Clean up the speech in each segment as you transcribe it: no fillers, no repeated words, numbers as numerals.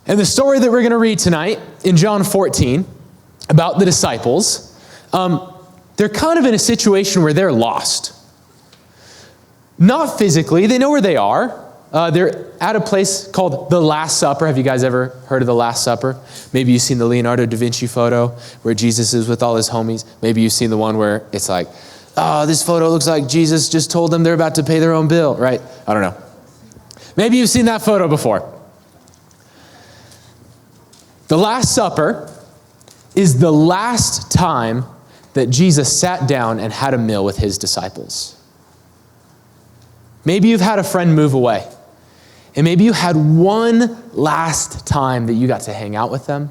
And the story that we're going to read tonight in John 14 about the disciples, they're kind of in a situation where they're lost. Not physically, they know where they are. They're at a place called the Last Supper. Have you guys ever heard of the Last Supper? Maybe you've seen the Leonardo da Vinci photo where Jesus is with all his homies. Maybe you've seen the one where it's like, oh, this photo looks like Jesus just told them they're about to pay their own bill, right? I don't know. Maybe you've seen that photo before. The Last Supper is the last time that Jesus sat down and had a meal with his disciples. Maybe you've had a friend move away, and maybe you had one last time that you got to hang out with them,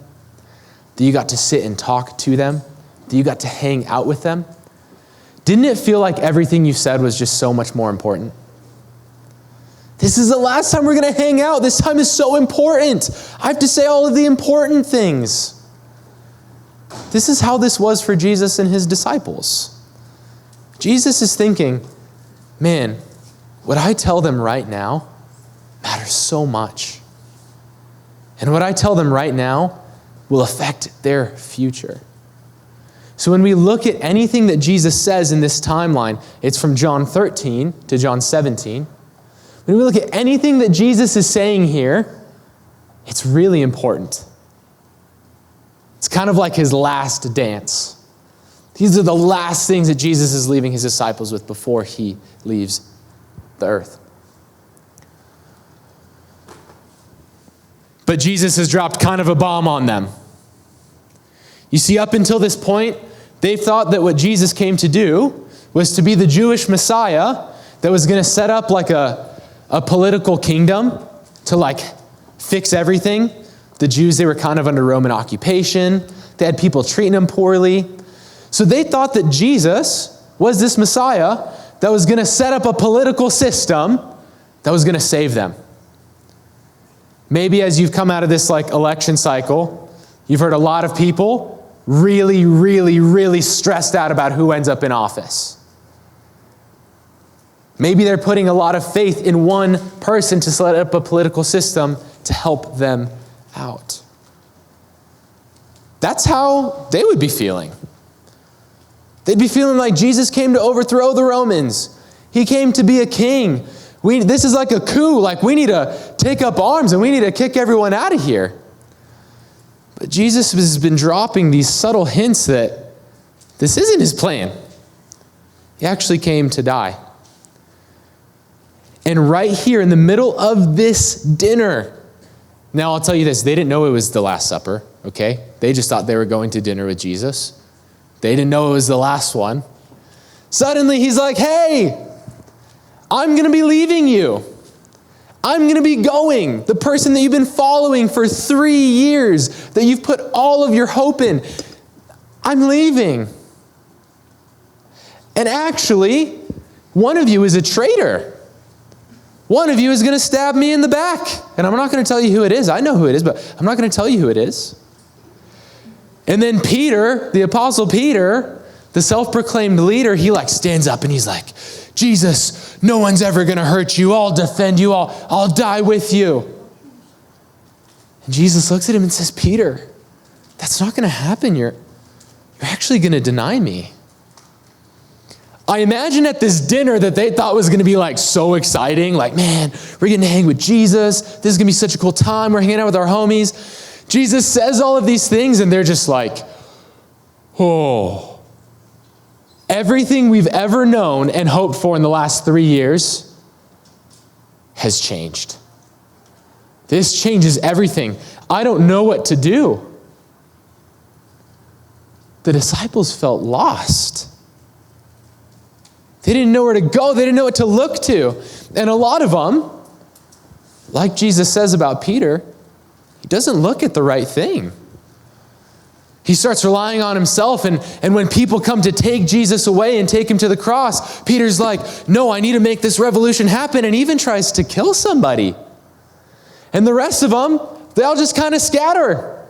that you got to sit and talk to them, that you got to hang out with them. Didn't it feel like everything you said was just so much more important? This is the last time we're going to hang out. This time is so important. I have to say all of the important things. This is how this was for Jesus and his disciples. Jesus is thinking, man, what I tell them right now matters so much. And what I tell them right now will affect their future. So when we look at anything that Jesus says in this timeline, it's from John 13 to John 17. When we look at anything that Jesus is saying here, it's really important. It's kind of like his last dance. These are the last things that Jesus is leaving his disciples with before he leaves the earth. But Jesus has dropped kind of a bomb on them. You see, up until this point, they thought that what Jesus came to do was to be the Jewish Messiah that was going to set up like a political kingdom to like fix everything. The Jews, they were kind of under Roman occupation. They had people treating them poorly. So they thought that Jesus was this Messiah that was going to set up a political system that was going to save them. Maybe as you've come out of this like election cycle, you've heard a lot of people really, really, really stressed out about who ends up in office. Maybe they're putting a lot of faith in one person to set up a political system to help them out. That's how they would be feeling. They'd be feeling like Jesus came to overthrow the Romans. He came to be a king. This is like a coup. Like we need to take up arms and we need to kick everyone out of here. But Jesus has been dropping these subtle hints that this isn't his plan. He actually came to die. And right here in the middle of this dinner, now I'll tell you this, they didn't know it was the Last Supper, okay? They just thought they were going to dinner with Jesus. They didn't know it was the last one. Suddenly he's like, hey, I'm going to be leaving you. I'm going to be going. The person that you've been following for 3 years, that you've put all of your hope in, I'm leaving. And actually, one of you is a traitor. One of you is going to stab me in the back. And I'm not going to tell you who it is. I know who it is, but I'm not going to tell you who it is. And then Peter, the Apostle Peter, the self-proclaimed leader, he like stands up and he's like, Jesus, no one's ever going to hurt you. I'll defend you. I'll die with you. And Jesus looks at him and says, Peter, that's not going to happen. You're actually going to deny me. I imagine at this dinner that they thought was going to be like so exciting. Like, man, we're getting to hang with Jesus. This is going to be such a cool time. We're hanging out with our homies. Jesus says all of these things and they're just like, oh. Everything we've ever known and hoped for in the last 3 years has changed. This changes everything. I don't know what to do. The disciples felt lost. They didn't know where to go. They didn't know what to look to. And a lot of them, like Jesus says about Peter, he doesn't look at the right thing. He starts relying on himself, and when people come to take Jesus away and take him to the cross, Peter's like, no, I need to make this revolution happen, and even tries to kill somebody. And the rest of them, they all just kind of scatter.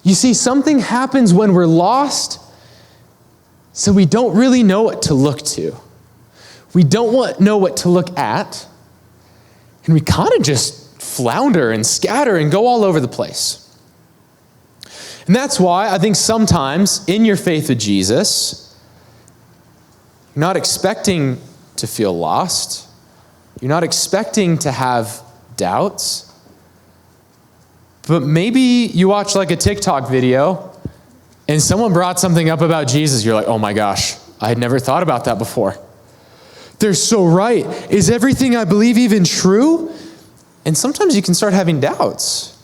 You see, something happens when we're lost, so we don't really know what to look to. We don't know what to look at, and we kind of just flounder and scatter and go all over the place. And that's why I think sometimes in your faith with Jesus, you're not expecting to feel lost. You're not expecting to have doubts. But maybe you watch like a TikTok video and someone brought something up about Jesus. You're like, oh my gosh, I had never thought about that before. They're so right. Is everything I believe even true? And sometimes you can start having doubts.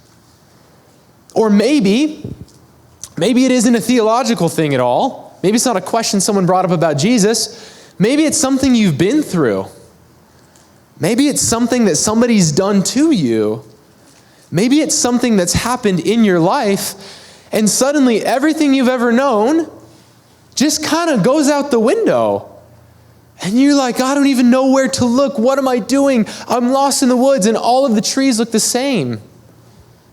Or maybe it isn't a theological thing at all. Maybe it's not a question someone brought up about Jesus. Maybe it's something you've been through. Maybe it's something that somebody's done to you. Maybe it's something that's happened in your life, and suddenly everything you've ever known just kind of goes out the window. And you're like, I don't even know where to look. What am I doing? I'm lost in the woods, and all of the trees look the same.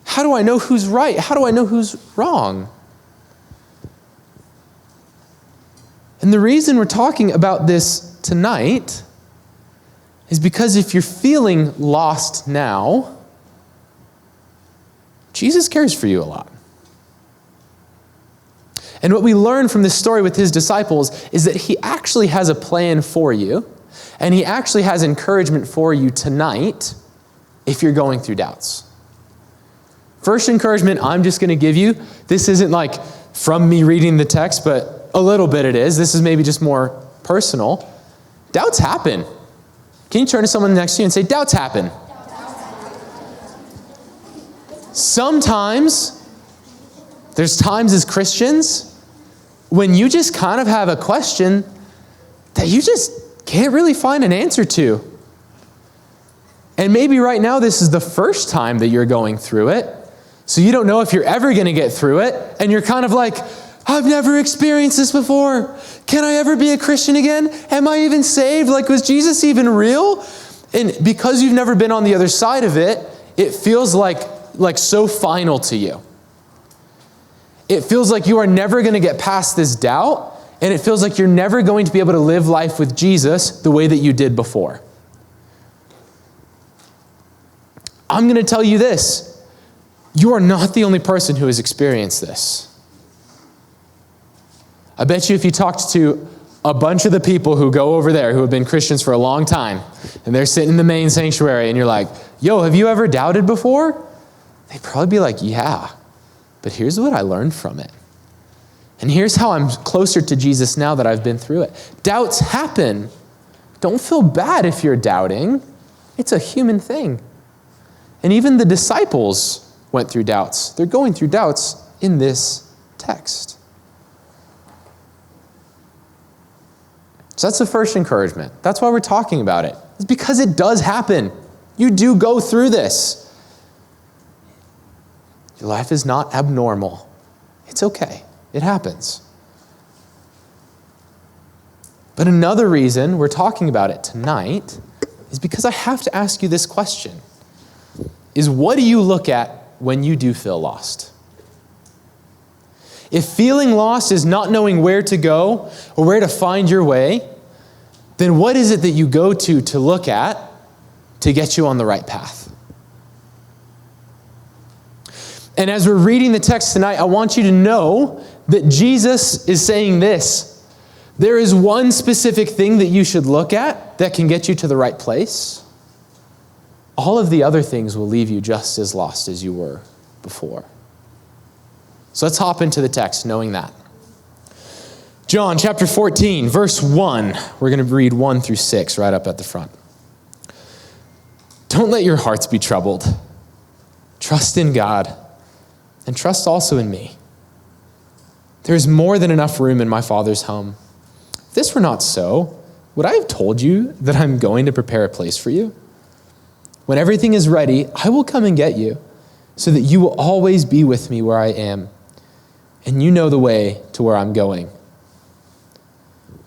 How do I know who's right? How do I know who's wrong? And the reason we're talking about this tonight is because if you're feeling lost now, Jesus cares for you a lot. And what we learn from this story with his disciples is that he actually has a plan for you, and he actually has encouragement for you tonight if you're going through doubts. First encouragement I'm just going to give you, this isn't like from me reading the text, but a little bit it is. This is maybe just more personal. Doubts happen. Can you turn to someone next to you and say, doubts happen? Sometimes, there's times as Christians when you just kind of have a question that you just can't really find an answer to. And maybe right now this is the first time that you're going through it, so you don't know if you're ever going to get through it, and you're kind of like, I've never experienced this before. Can I ever be a Christian again? Am I even saved? Like, was Jesus even real? And because you've never been on the other side of it, it feels like so final to you. It feels like you are never going to get past this doubt, and it feels like you're never going to be able to live life with Jesus the way that you did before. I'm going to tell you this. You are not the only person who has experienced this. I bet you if you talked to a bunch of the people who go over there who have been Christians for a long time, and they're sitting in the main sanctuary, and you're like, yo, have you ever doubted before? They'd probably be like, yeah, but here's what I learned from it. And here's how I'm closer to Jesus now that I've been through it. Doubts happen. Don't feel bad if you're doubting. It's a human thing. And even the disciples went through doubts. They're going through doubts in this text. So that's the first encouragement. That's why we're talking about it. It's because it does happen. You do go through this. Your life is not abnormal. It's okay. It happens. But another reason we're talking about it tonight is because I have to ask you this question. Is what do you look at when you do feel lost? If feeling lost is not knowing where to go or where to find your way, then what is it that you go to look at to get you on the right path? And as we're reading the text tonight, I want you to know that Jesus is saying this. There is one specific thing that you should look at that can get you to the right place. All of the other things will leave you just as lost as you were before. So let's hop into the text knowing that. John chapter 14, verse 1. We're going to read 1 through 6 right up at the front. Don't let your hearts be troubled. Trust in God and trust also in me. There is more than enough room in my Father's home. If this were not so, would I have told you that I'm going to prepare a place for you? When everything is ready, I will come and get you, so that you will always be with me where I am, and you know the way to where I'm going.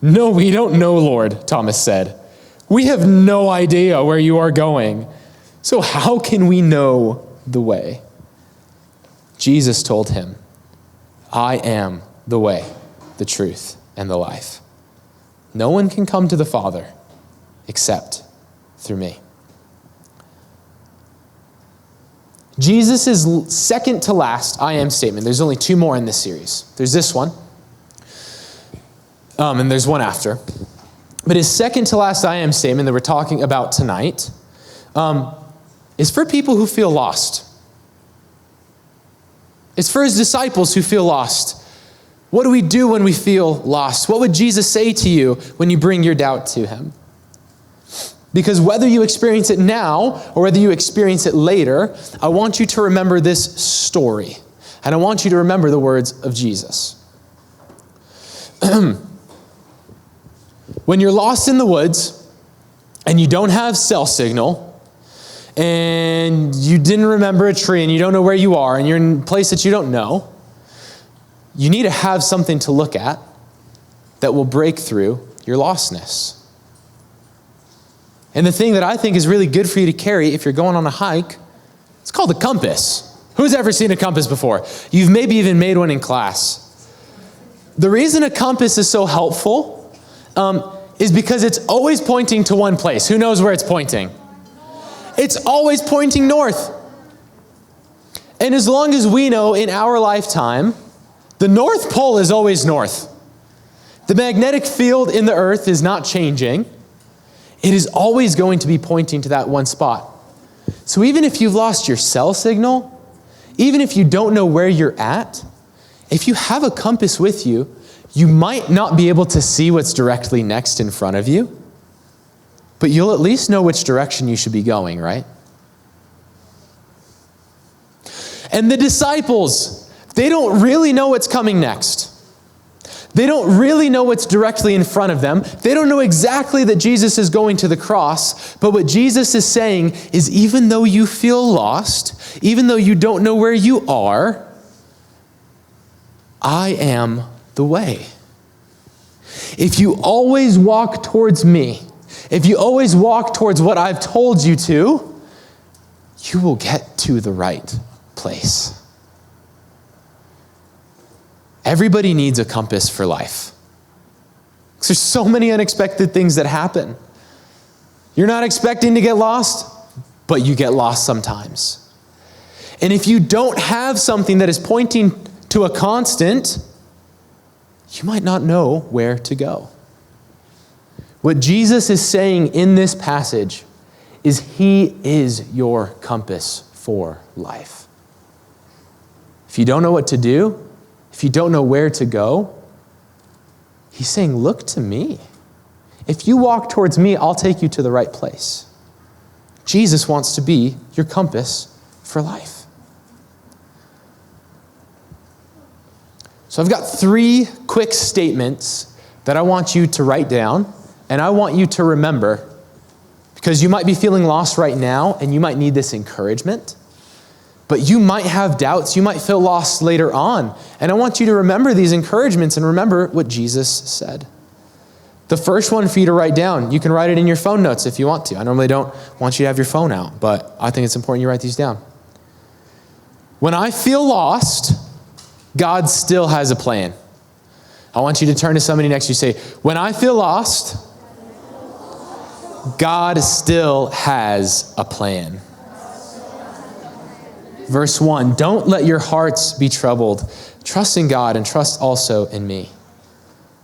No, we don't know, Lord, Thomas said. We have no idea where you are going. So how can we know the way? Jesus told him, I am the way, the truth, and the life. No one can come to the Father except through me. Jesus' second to last I am statement, there's only two more in this series. There's this one, and there's one after. But his second to last I am statement that we're talking about tonight is for people who feel lost. It's for his disciples who feel lost. What do we do when we feel lost? What would Jesus say to you when you bring your doubt to him? Because whether you experience it now or whether you experience it later, I want you to remember this story. And I want you to remember the words of Jesus. When you're lost in the woods and you don't have cell signal and you didn't remember a tree and you don't know where you are and you're in a place that you don't know, you need to have something to look at that will break through your lostness. And the thing that I think is really good for you to carry if you're going on a hike, it's called a compass. Who's ever seen a compass before? You've maybe even made one in class. The reason a compass is so helpful is because it's always pointing to one place. Who knows where it's pointing? It's always pointing north. And as long as we know in our lifetime, the North Pole is always north. The magnetic field in the earth is not changing. It is always going to be pointing to that one spot. So even if you've lost your cell signal, even if you don't know where you're at, if you have a compass with you, you might not be able to see what's directly next in front of you, but you'll at least know which direction you should be going, right? And the disciples, they don't really know what's coming next. They don't really know what's directly in front of them. They don't know exactly that Jesus is going to the cross. But what Jesus is saying is, even though you feel lost, even though you don't know where you are, I am the way. If you always walk towards me, if you always walk towards what I've told you to, you will get to the right place. Everybody needs a compass for life. Because there's so many unexpected things that happen. You're not expecting to get lost, but you get lost sometimes. And if you don't have something that is pointing to a constant, you might not know where to go. What Jesus is saying in this passage is he is your compass for life. If you don't know what to do, if you don't know where to go, he's saying, look to me. If you walk towards me, I'll take you to the right place. Jesus wants to be your compass for life. So I've got 3 quick statements that I want you to write down, and I want you to remember, because you might be feeling lost right now, and you might need this encouragement. But you might have doubts. You might feel lost later on. And I want you to remember these encouragements and remember what Jesus said. The first one for you to write down, you can write it in your phone notes if you want to. I normally don't want you to have your phone out, but I think it's important you write these down. When I feel lost, God still has a plan. I want you to turn to somebody next to you and say, when I feel lost, God still has a plan. Verse 1, don't let your hearts be troubled. Trust in God and trust also in me.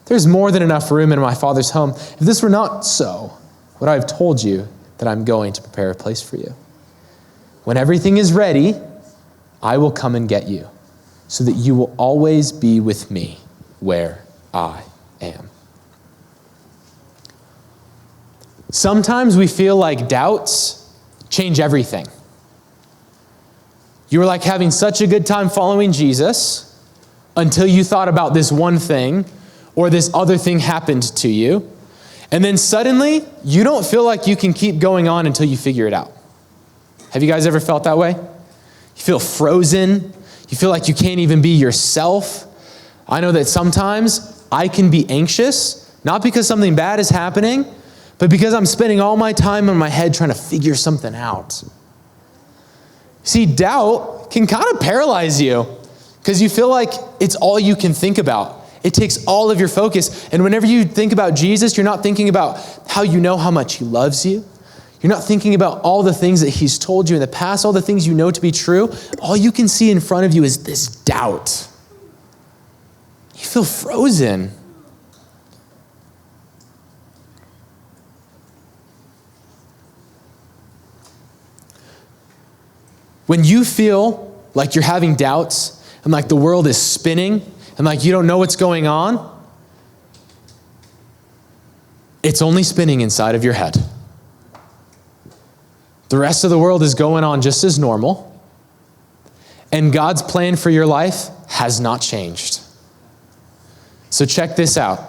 There's more than enough room in my Father's home. If this were not so, would I have told you that I'm going to prepare a place for you? When everything is ready, I will come and get you, so that you will always be with me where I am. Sometimes we feel like doubts change everything. You were like having such a good time following Jesus until you thought about this one thing or this other thing happened to you. And then suddenly, you don't feel like you can keep going on until you figure it out. Have you guys ever felt that way? You feel frozen. You feel like you can't even be yourself. I know that sometimes I can be anxious, not because something bad is happening, but because I'm spending all my time in my head trying to figure something out. See, doubt can kind of paralyze you because you feel like it's all you can think about. It takes all of your focus. And whenever you think about Jesus, you're not thinking about how you know how much he loves you. You're not thinking about all the things that he's told you in the past, all the things you know to be true. All you can see in front of you is this doubt. You feel frozen. When you feel like you're having doubts and like the world is spinning and like you don't know what's going on, it's only spinning inside of your head. The rest of the world is going on just as normal, and God's plan for your life has not changed. So check this out.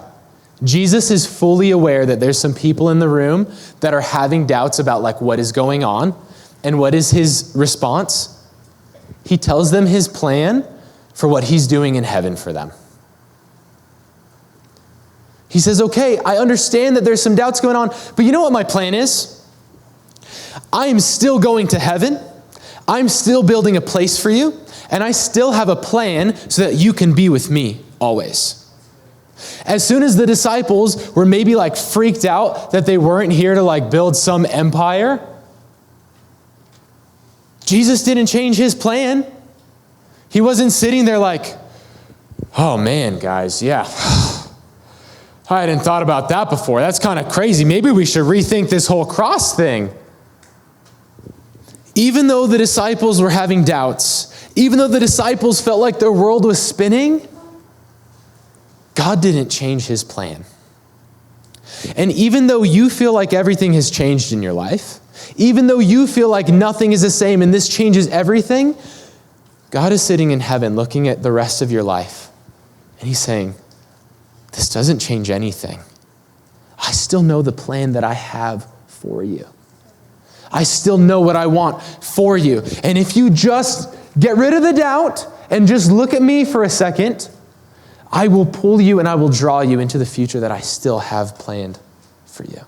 Jesus is fully aware that there's some people in the room that are having doubts about like what is going on, and what is his response? He tells them his plan for what he's doing in heaven for them. He says, okay, I understand that there's some doubts going on, but you know what my plan is? I am still going to heaven. I'm still building a place for you, and I still have a plan so that you can be with me always. As soon as the disciples were maybe like freaked out that they weren't here to like build some empire, Jesus didn't change his plan. He wasn't sitting there like, oh man, guys, yeah. I hadn't thought about that before. That's kind of crazy. Maybe we should rethink this whole cross thing. Even though the disciples were having doubts, even though the disciples felt like their world was spinning, God didn't change his plan. And even though you feel like everything has changed in your life, even though you feel like nothing is the same and this changes everything, God is sitting in heaven looking at the rest of your life. And he's saying, this doesn't change anything. I still know the plan that I have for you. I still know what I want for you. And if you just get rid of the doubt and just look at me for a second, I will pull you and I will draw you into the future that I still have planned for you.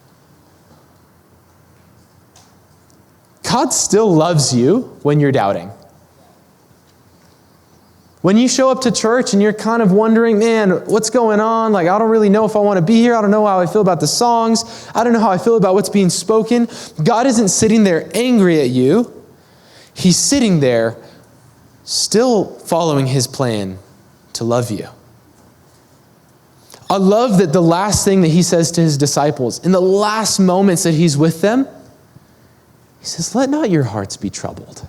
God still loves you when you're doubting. When you show up to church and you're kind of wondering, man, what's going on? Like, I don't really know if I want to be here. I don't know how I feel about the songs. I don't know how I feel about what's being spoken. God isn't sitting there angry at you. He's sitting there still following his plan to love you. I love that the last thing that he says to his disciples, in the last moments that he's with them, he says, let not your hearts be troubled.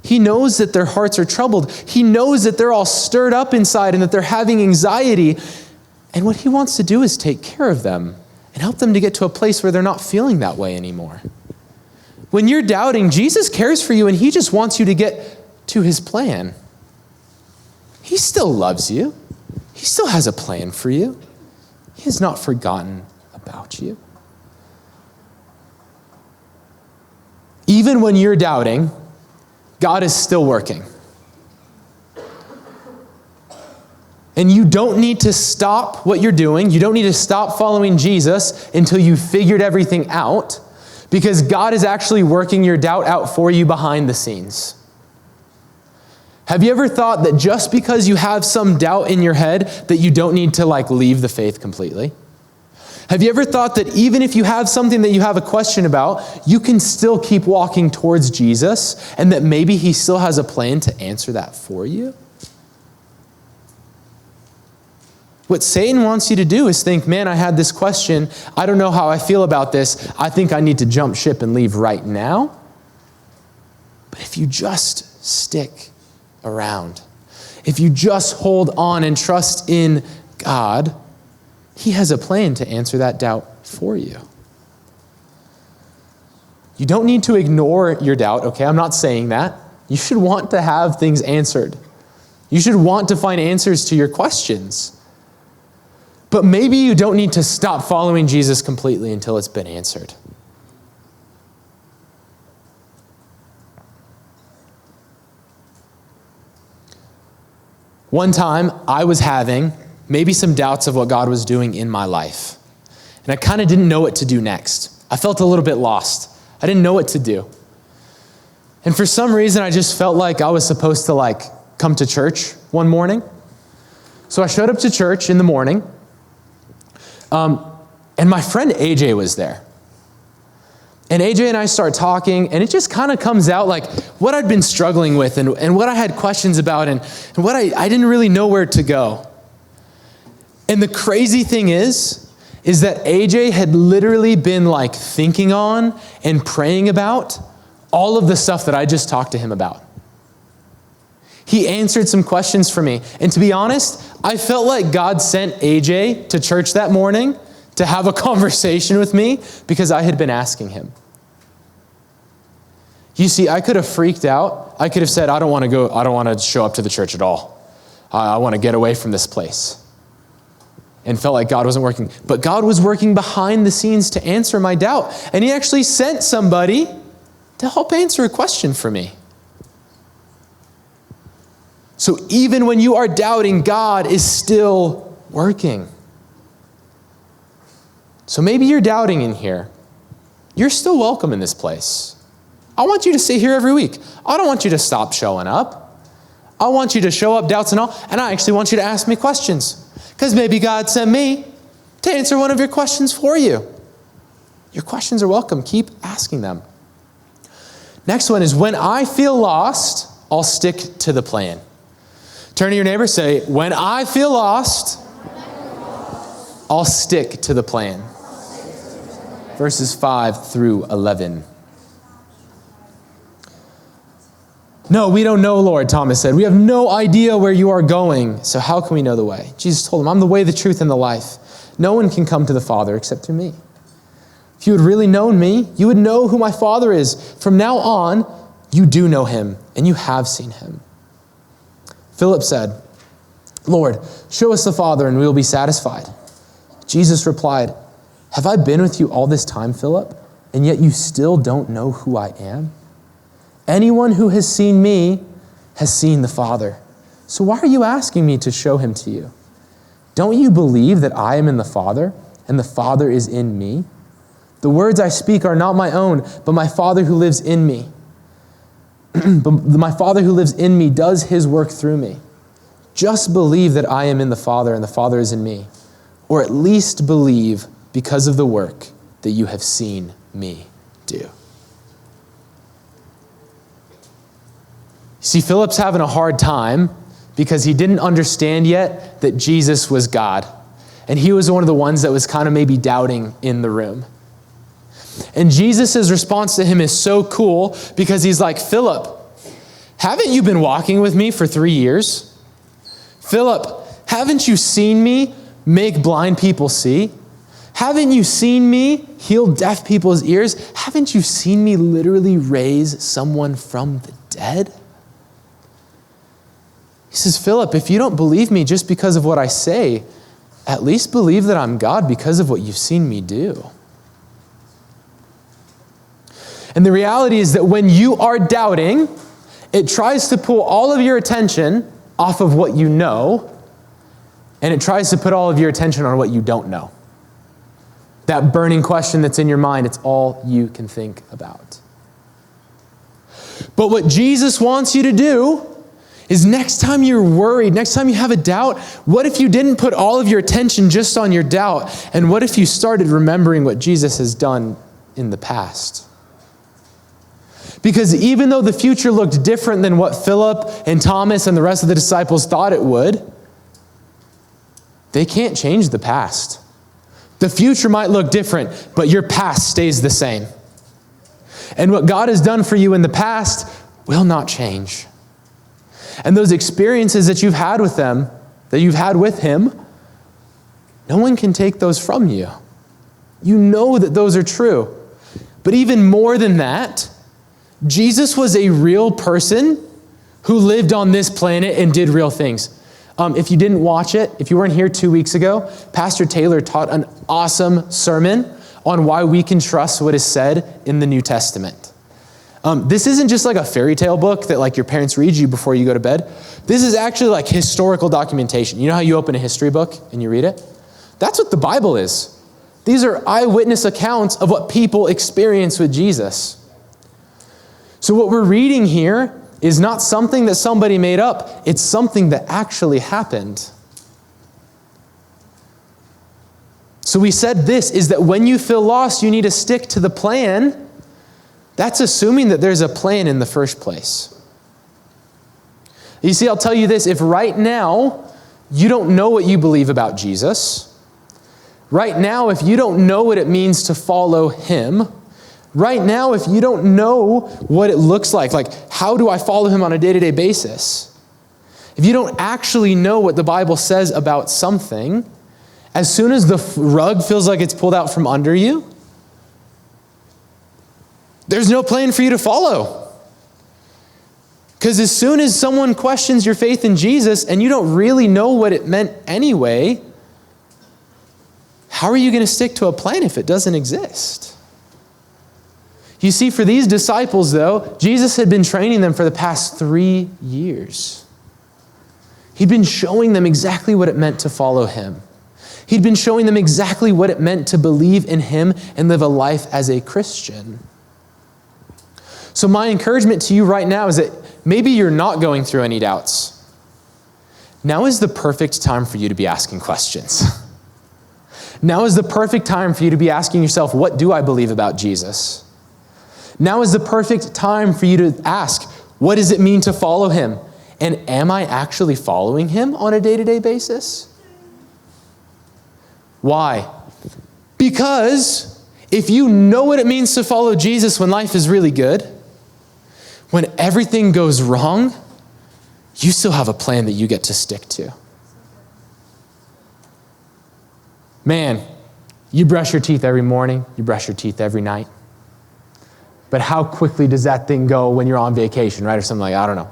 He knows that their hearts are troubled. He knows that they're all stirred up inside and that they're having anxiety. And what he wants to do is take care of them and help them to get to a place where they're not feeling that way anymore. When you're doubting, Jesus cares for you and he just wants you to get to his plan. He still loves you. He still has a plan for you. He has not forgotten about you. Even when you're doubting, God is still working. And you don't need to stop what you're doing. You don't need to stop following Jesus until you've figured everything out, because God is actually working your doubt out for you behind the scenes. Have you ever thought that just because you have some doubt in your head that you don't need to leave the faith completely? Have you ever thought that even if you have something that you have a question about, you can still keep walking towards Jesus and that maybe he still has a plan to answer that for you? What Satan wants you to do is think, man, I had this question. I don't know how I feel about this. I think I need to jump ship and leave right now. But if you just stick around, if you just hold on and trust in God, he has a plan to answer that doubt for you. You don't need to ignore your doubt, okay? I'm not saying that. You should want to have things answered. You should want to find answers to your questions. But maybe you don't need to stop following Jesus completely until it's been answered. One time, I was having maybe some doubts of what God was doing in my life. And I kind of didn't know what to do next. I felt a little bit lost. I didn't know what to do. And for some reason, I just felt like I was supposed to come to church one morning. So I showed up to church in the morning. And my friend AJ was there. And AJ and I start talking, and it just kind of comes out like what I'd been struggling with and what I had questions about and what I didn't really know where to go. And the crazy thing is that AJ had literally been like thinking on and praying about all of the stuff that I just talked to him about. He answered some questions for me. And to be honest, I felt like God sent AJ to church that morning to have a conversation with me because I had been asking him. You see, I could have freaked out. I could have said, I don't want to show up to the church at all. I want to get away from this place. And felt like God wasn't working. But God was working behind the scenes to answer my doubt. And he actually sent somebody to help answer a question for me. So even when you are doubting, God is still working. So maybe you're doubting in here. You're still welcome in this place. I want you to stay here every week. I don't want you to stop showing up. I want you to show up, doubts and all, and I actually want you to ask me questions. Because maybe God sent me to answer one of your questions for you. Your questions are welcome. Keep asking them. Next one is, when I feel lost, I'll stick to the plan. Turn to your neighbor, say, when I feel lost, I'll stick to the plan. Verses 5 through 11. No, we don't know, Lord, Thomas said. We have no idea where you are going, so how can we know the way? Jesus told him, I'm the way, the truth, and the life. No one can come to the Father except through me. If you had really known me, you would know who my Father is. From now on, you do know him, and you have seen him. Philip said, Lord, show us the Father, and we will be satisfied. Jesus replied, have I been with you all this time, Philip, and yet you still don't know who I am? Anyone who has seen me has seen the Father. So why are you asking me to show him to you? Don't you believe that I am in the Father, and the Father is in me? The words I speak are not my own, but my Father who lives in me. But my Father who lives in me does his work through me. Just believe that I am in the Father, and the Father is in me. Or at least believe because of the work that you have seen me do. See, Philip's having a hard time because he didn't understand yet that Jesus was God. And he was one of the ones that was kind of maybe doubting in the room. And Jesus' response to him is so cool because he's like, Philip, haven't you been walking with me for 3 years? Philip, haven't you seen me make blind people see? Haven't you seen me heal deaf people's ears? Haven't you seen me literally raise someone from the dead? He says, Philip, if you don't believe me just because of what I say, at least believe that I'm God because of what you've seen me do. And the reality is that when you are doubting, it tries to pull all of your attention off of what you know, and it tries to put all of your attention on what you don't know. That burning question that's in your mind, it's all you can think about. But what Jesus wants you to do is next time you're worried, next time you have a doubt, what if you didn't put all of your attention just on your doubt? And what if you started remembering what Jesus has done in the past? Because even though the future looked different than what Philip and Thomas and the rest of the disciples thought it would, they can't change the past. The future might look different, but your past stays the same. And what God has done for you in the past will not change. And those experiences that you've had with them, that you've had with him, no one can take those from you. You know that those are true. But even more than that, Jesus was a real person who lived on this planet and did real things. If you didn't watch it, if you weren't here 2 weeks ago, Pastor Taylor taught an awesome sermon on why we can trust what is said in the New Testament. This isn't just like a fairy tale book that like your parents read you before you go to bed. This is actually like historical documentation. You know how you open a history book and you read it? That's what the Bible is. These are eyewitness accounts of what people experience with Jesus. So what we're reading here is not something that somebody made up. It's something that actually happened. So we said this is that when you feel lost, you need to stick to the plan That's assuming that there's a plan in the first place. You see, I'll tell you this, if right now you don't know what you believe about Jesus, right now if you don't know what it means to follow him, right now if you don't know what it looks like how do I follow him on a day-to-day basis? If you don't actually know what the Bible says about something, as soon as the rug feels like it's pulled out from under you, there's no plan for you to follow. Because as soon as someone questions your faith in Jesus and you don't really know what it meant anyway, how are you going to stick to a plan if it doesn't exist? You see, for these disciples, though, Jesus had been training them for the past 3 years. He'd been showing them exactly what it meant to follow him. He'd been showing them exactly what it meant to believe in him and live a life as a Christian. So my encouragement to you right now is that maybe you're not going through any doubts. Now is the perfect time for you to be asking questions. Now is the perfect time for you to be asking yourself, what do I believe about Jesus? Now is the perfect time for you to ask, what does it mean to follow him? And am I actually following him on a day-to-day basis? Why? Because if you know what it means to follow Jesus when life is really good, when everything goes wrong, you still have a plan that you get to stick to. Man, you brush your teeth every morning, you brush your teeth every night. But how quickly does that thing go when you're on vacation, right? Or something like that, I don't know.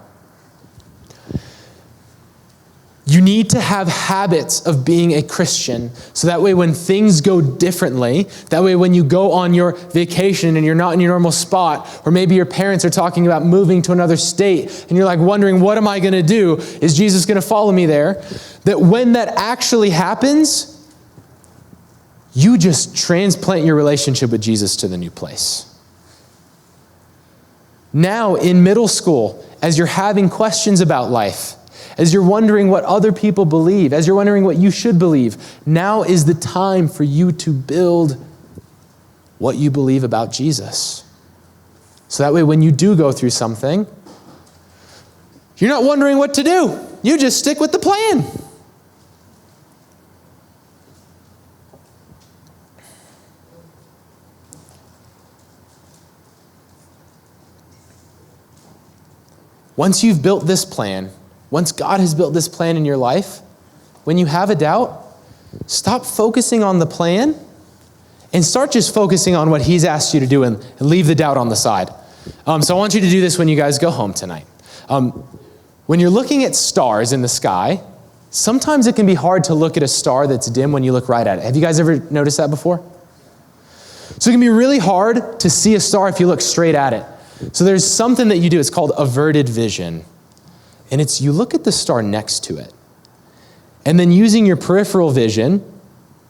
You need to have habits of being a Christian so that way when things go differently, that way when you go on your vacation and you're not in your normal spot, or maybe your parents are talking about moving to another state and you're like wondering, what am I going to do? Is Jesus going to follow me there? That when that actually happens, you just transplant your relationship with Jesus to the new place. Now in middle school, as you're having questions about life, as you're wondering what other people believe, as you're wondering what you should believe, now is the time for you to build what you believe about Jesus. So that way when you do go through something, you're not wondering what to do. You just stick with the plan. Once you've built this plan, once God has built this plan in your life, when you have a doubt, stop focusing on the plan and start just focusing on what he's asked you to do and leave the doubt on the side. So I want you to do this when you guys go home tonight. When you're looking at stars in the sky, sometimes it can be hard to look at a star that's dim when you look right at it. Have you guys ever noticed that before? So it can be really hard to see a star if you look straight at it. So there's something that you do, it's called averted vision. And it's you look at the star next to it. And then using your peripheral vision,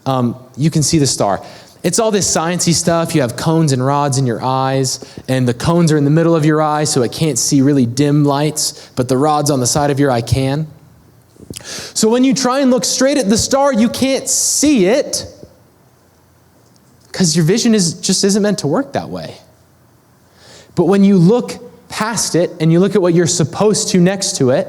you can see the star. It's all this sciencey stuff. You have cones and rods in your eyes, and the cones are in the middle of your eye, so it can't see really dim lights, but the rods on the side of your eye can. So when you try and look straight at the star, you can't see it because your vision just isn't meant to work that way. But when you look past it and you look at what you're supposed to next to it,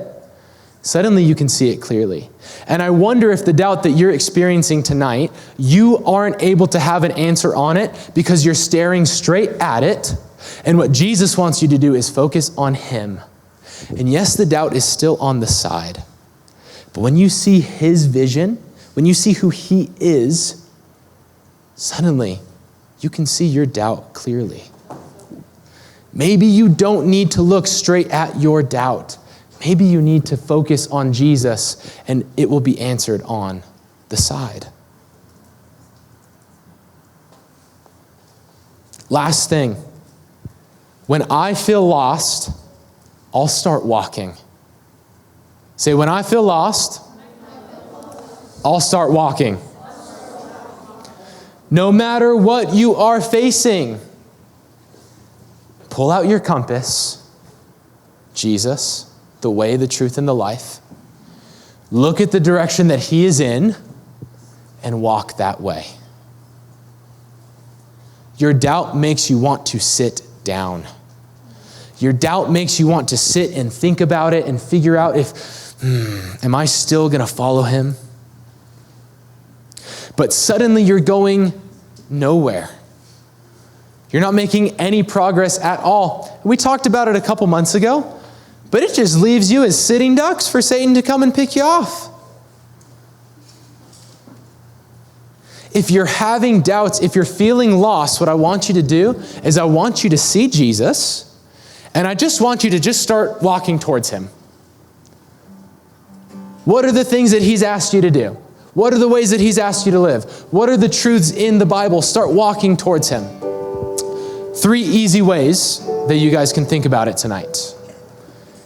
suddenly you can see it clearly. And I wonder if the doubt that you're experiencing tonight, you aren't able to have an answer on it because you're staring straight at it. And what Jesus wants you to do is focus on him. And yes, the doubt is still on the side. But when you see his vision, when you see who he is, suddenly you can see your doubt clearly. Maybe you don't need to look straight at your doubt. Maybe you need to focus on Jesus and it will be answered on the side. Last thing, when I feel lost, I'll start walking. Say, when I feel lost, I'll start walking. No matter what you are facing, pull out your compass, Jesus, the way, the truth, and the life. Look at the direction that he is in and walk that way. Your doubt makes you want to sit down. Your doubt makes you want to sit and think about it and figure out if, am I still going to follow him? But suddenly you're going nowhere. You're not making any progress at all. We talked about it a couple months ago, but it just leaves you as sitting ducks for Satan to come and pick you off. If you're having doubts, if you're feeling lost, what I want you to do is I want you to see Jesus, and I just want you to just start walking towards him. What are the things that he's asked you to do? What are the ways that he's asked you to live? What are the truths in the Bible? Start walking towards him. 3 easy ways that you guys can think about it tonight.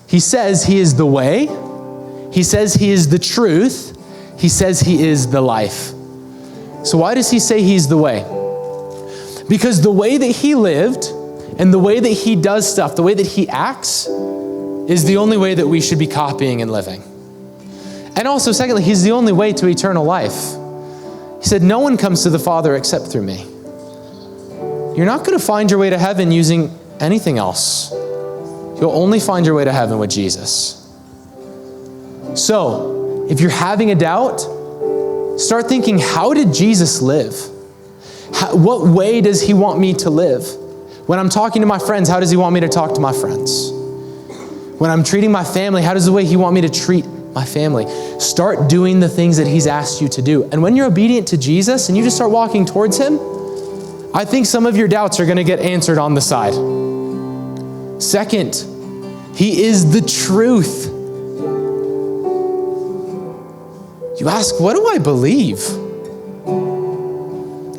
He says he is the way. He says he is the truth. He says he is the life. So why does he say he's the way? Because the way that he lived and the way that he does stuff, the way that he acts, is the only way that we should be copying and living. And also, secondly, he's the only way to eternal life. He said, no one comes to the Father except through me. You're not going to find your way to heaven using anything else. You'll only find your way to heaven with Jesus. So, if you're having a doubt, start thinking, how did Jesus live? What way does he want me to live? When I'm talking to my friends, how does he want me to talk to my friends? When I'm treating my family, how does the way he want me to treat my family? Start doing the things that he's asked you to do. And when you're obedient to Jesus and you just start walking towards him, I think some of your doubts are going to get answered on the side. Second, he is the truth. You ask, what do I believe?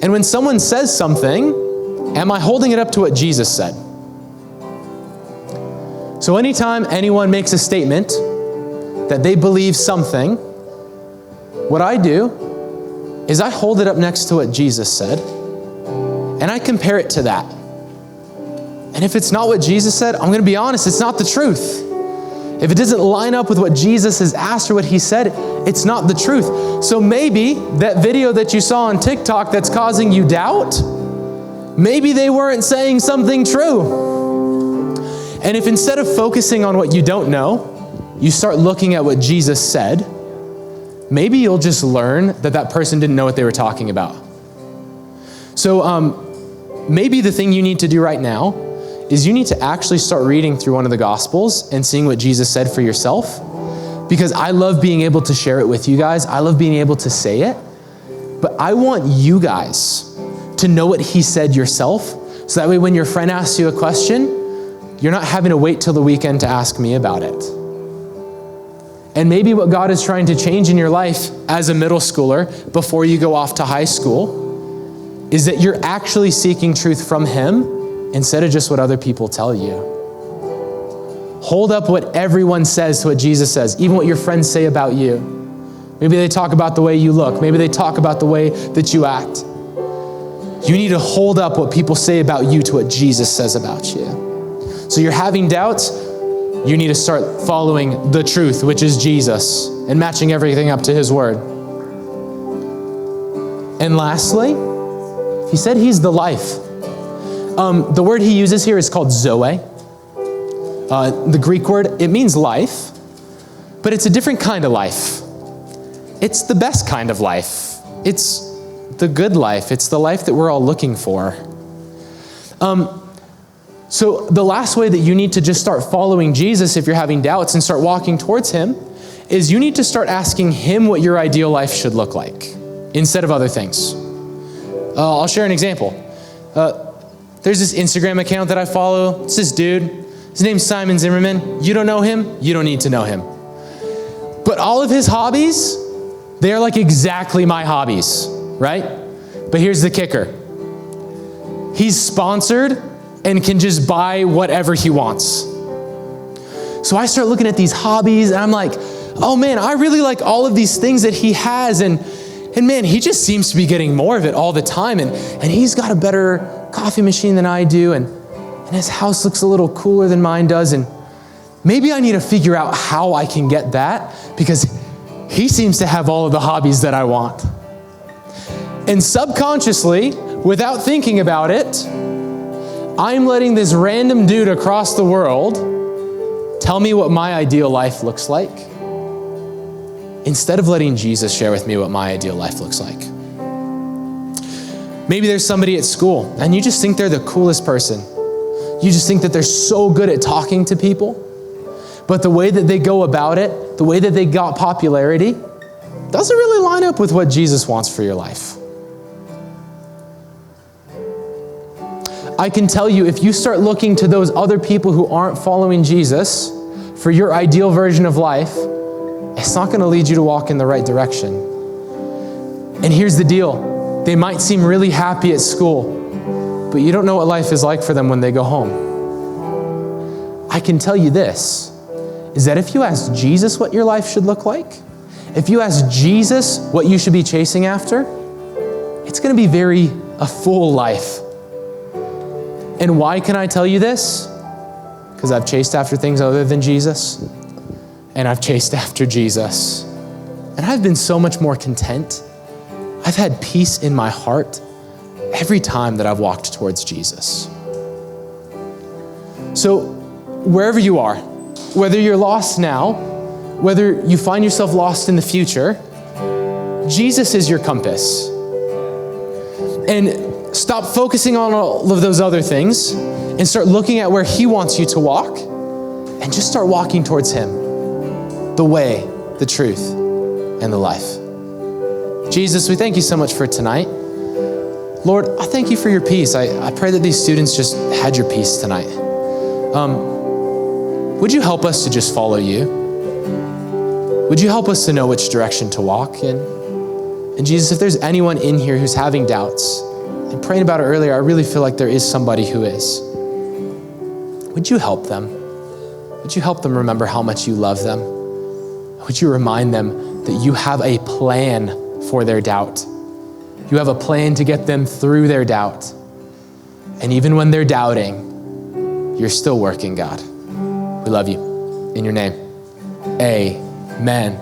And when someone says something, am I holding it up to what Jesus said? So anytime anyone makes a statement that they believe something, what I do is I hold it up next to what Jesus said, and I compare it to that. And if it's not what Jesus said, I'm going to be honest, it's not the truth. If it doesn't line up with what Jesus has asked or what he said, it's not the truth. So maybe that video that you saw on TikTok that's causing you doubt, maybe they weren't saying something true. And if instead of focusing on what you don't know, you start looking at what Jesus said, maybe you'll just learn that that person didn't know what they were talking about. So maybe the thing you need to do right now is you need to actually start reading through one of the Gospels and seeing what Jesus said for yourself. Because I love being able to share it with you guys. I love being able to say it. But I want you guys to know what he said yourself. So that way when your friend asks you a question, you're not having to wait till the weekend to ask me about it. And maybe what God is trying to change in your life as a middle schooler before you go off to high school is that you're actually seeking truth from him instead of just what other people tell you. Hold up what everyone says to what Jesus says, even what your friends say about you. Maybe they talk about the way you look. Maybe they talk about the way that you act. You need to hold up what people say about you to what Jesus says about you. So you're having doubts, you need to start following the truth, which is Jesus, and matching everything up to his word. And lastly, he said he's the life. The word he uses here is called Zoe. The Greek word, it means life, but it's a different kind of life. It's the best kind of life. It's the good life. It's the life that we're all looking for. So the last way that you need to just start following Jesus if you're having doubts and start walking towards him is you need to start asking him what your ideal life should look like instead of other things. I'll share an example. There's this Instagram account that I follow. It's this dude. His name's Simon Zimmerman. You don't know him? You don't need to know him. But all of his hobbies, they are like exactly my hobbies, right? But here's the kicker. He's sponsored and can just buy whatever he wants. So I start looking at these hobbies and I'm like, oh man, I really like all of these things that he has. And man, he just seems to be getting more of it all the time. And he's got a better coffee machine than I do. And his house looks a little cooler than mine does. And maybe I need to figure out how I can get that because he seems to have all of the hobbies that I want. And subconsciously, without thinking about it, I'm letting this random dude across the world tell me what my ideal life looks like, instead of letting Jesus share with me what my ideal life looks like. Maybe there's somebody at school and you just think they're the coolest person. You just think that they're so good at talking to people, but the way that they go about it, the way that they got popularity, doesn't really line up with what Jesus wants for your life. I can tell you, if you start looking to those other people who aren't following Jesus for your ideal version of life, it's not going to lead you to walk in the right direction. And here's the deal. They might seem really happy at school, but you don't know what life is like for them when they go home. I can tell you this, is that if you ask Jesus what your life should look like, if you ask Jesus what you should be chasing after, it's going to be a full life. And why can I tell you this? Because I've chased after things other than Jesus, and I've chased after Jesus. And I've been so much more content. I've had peace in my heart every time that I've walked towards Jesus. So wherever you are, whether you're lost now, whether you find yourself lost in the future, Jesus is your compass. And stop focusing on all of those other things and start looking at where He wants you to walk, and just start walking towards Him, the way, the truth, and the life. Jesus, we thank you so much for tonight. Lord, I thank you for your peace. I pray that these students just had your peace tonight. Would you help us to just follow you? Would you help us to know which direction to walk in? And Jesus, if there's anyone in here who's having doubts, and praying about it earlier, I really feel like there is somebody who is. Would you help them? Would you help them remember how much you love them? Would you remind them that you have a plan for their doubt? You have a plan to get them through their doubt. And even when they're doubting, you're still working, God. We love you. In your name, amen.